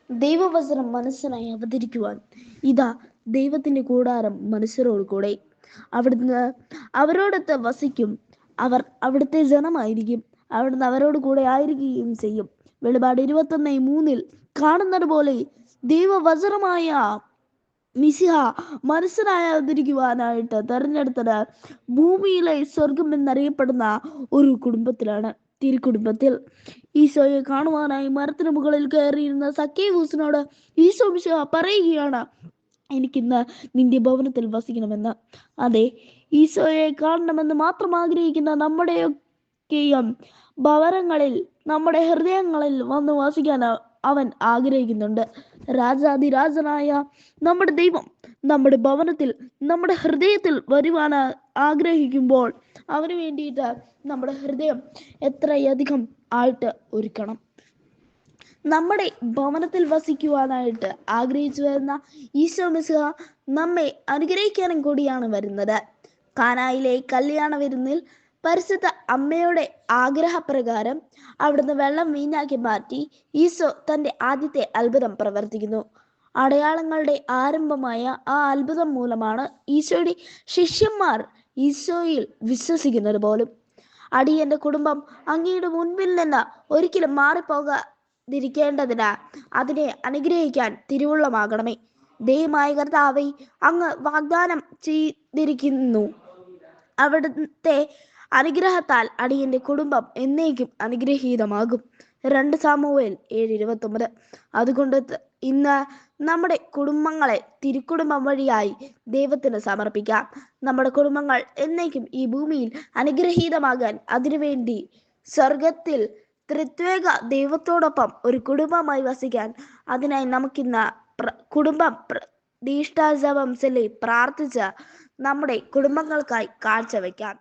ദൈവവചനം മനസ്സിനായി അവതരിക്കുവാൻ ഇതാ ദൈവത്തിന്റെ കൂടാരം മനുഷ്യരോട് കൂടെ. അവിടുന്ന് അവരോടൊത്ത് വസിക്കും. അവർ അവിടുത്തെ ജനമായിരിക്കും. അവിടുന്ന് അവരോട് കൂടെ ആയിരിക്കുകയും ചെയ്യും. വെളിപാട് 21:3 കാണുന്നത് പോലെ ദൈവവചനമായ മിശിഹ മനുഷ്യനായി അവതരിക്കുവാനായിട്ട് തെരഞ്ഞെടുത്തത് ഭൂമിയിലെ സ്വർഗം എന്നറിയപ്പെടുന്ന ഒരു കുടുംബത്തിലാണ്, തിരുക്കുടുംബത്തിൽ. ഈശോയെ കാണുവാനായി മരത്തിന് മുകളിൽ കയറിയിരുന്ന സക്കേവൂസിനോട് ഈശോ മിശിഹ പറയുകയാണ്, എനിക്കിന്ന് നിന്റെ ഭവനത്തിൽ വസിക്കണമെന്ന്. അതെ, ഈശോയെ കാണണമെന്ന് മാത്രം ആഗ്രഹിക്കുന്ന നമ്മുടെയൊക്കെയും ഭവനങ്ങളിൽ, നമ്മുടെ ഹൃദയങ്ങളിൽ വന്ന് വസിക്കാൻ അവൻ ആഗ്രഹിക്കുന്നുണ്ട്. രാജാതിരാജനായ നമ്മുടെ ദൈവം നമ്മുടെ ഭവനത്തിൽ, നമ്മുടെ ഹൃദയത്തിൽ വരുവാൻ ആഗ്രഹിക്കുമ്പോൾ അവന് വേണ്ടിയിട്ട് നമ്മുടെ ഹൃദയം എത്രയധികം ആയിട്ട് ഒരുക്കണം. നമ്മുടെ ഭവനത്തിൽ വസിക്കുവാനായിട്ട് ആഗ്രഹിച്ചു വരുന്ന ഈശോ മിശിഹ നമ്മെ അനുഗ്രഹിക്കാനും കൂടിയാണ് വരുന്നത്. കാനായിലെ കല്യാണ വിരുന്നിൽ പരിശുദ്ധ അമ്മയുടെ ആഗ്രഹപ്രകാരം അവിടുന്ന് വെള്ളം വീഞ്ഞാക്കി മാറ്റി ഈശോ തന്റെ ആദ്യത്തെ അത്ഭുതം പ്രവർത്തിക്കുന്നു. അടയാളങ്ങളുടെ ആരംഭമായ ആ അത്ഭുതം മൂലമാണ് ഈശോയുടെ ശിഷ്യന്മാർ ഈശോയിൽ വിശ്വസിക്കുന്നത് പോലും. അടിയന്റെ കുടുംബം അങ്ങയുടെ മുൻപിൽ നിന്ന് ഒരിക്കലും മാറിപ്പോകാതിരിക്കേണ്ടതിന് അതിനെ അനുഗ്രഹിക്കാൻ തിരുവുള്ളമാകണമേ. ദൈവമായ കർത്താവേ, അങ്ങ് വാഗ്ദാനം ചെയ്തിരിക്കുന്നു, അവിടുത്തെ അനുഗ്രഹത്താൽ അടിയന്റെ കുടുംബം എന്നേക്കും അനുഗ്രഹീതമാകും. 2 സാമുവേൽ 7:29. അതുകൊണ്ട് ഇന്ന് നമ്മുടെ കുടുംബങ്ങളെ തിരുക്കുടുംബം വഴിയായി ദൈവത്തിന് സമർപ്പിക്കാം. നമ്മുടെ കുടുംബങ്ങൾ എന്നേക്കും ഈ ഭൂമിയിൽ അനുഗ്രഹീതമാകാൻ, അതിനുവേണ്ടി സ്വർഗത്തിൽ ത്രിത്വേക ദൈവത്തോടൊപ്പം ഒരു കുടുംബമായി വസിക്കാൻ, അതിനായി നമുക്കിന്ന് കുടുംബം പ്രതിഷ്ഠാജപം ചൊല്ലി പ്രാർത്ഥിച്ച് നമ്മുടെ കുടുംബങ്ങൾക്കായി കാഴ്ചവെക്കാം.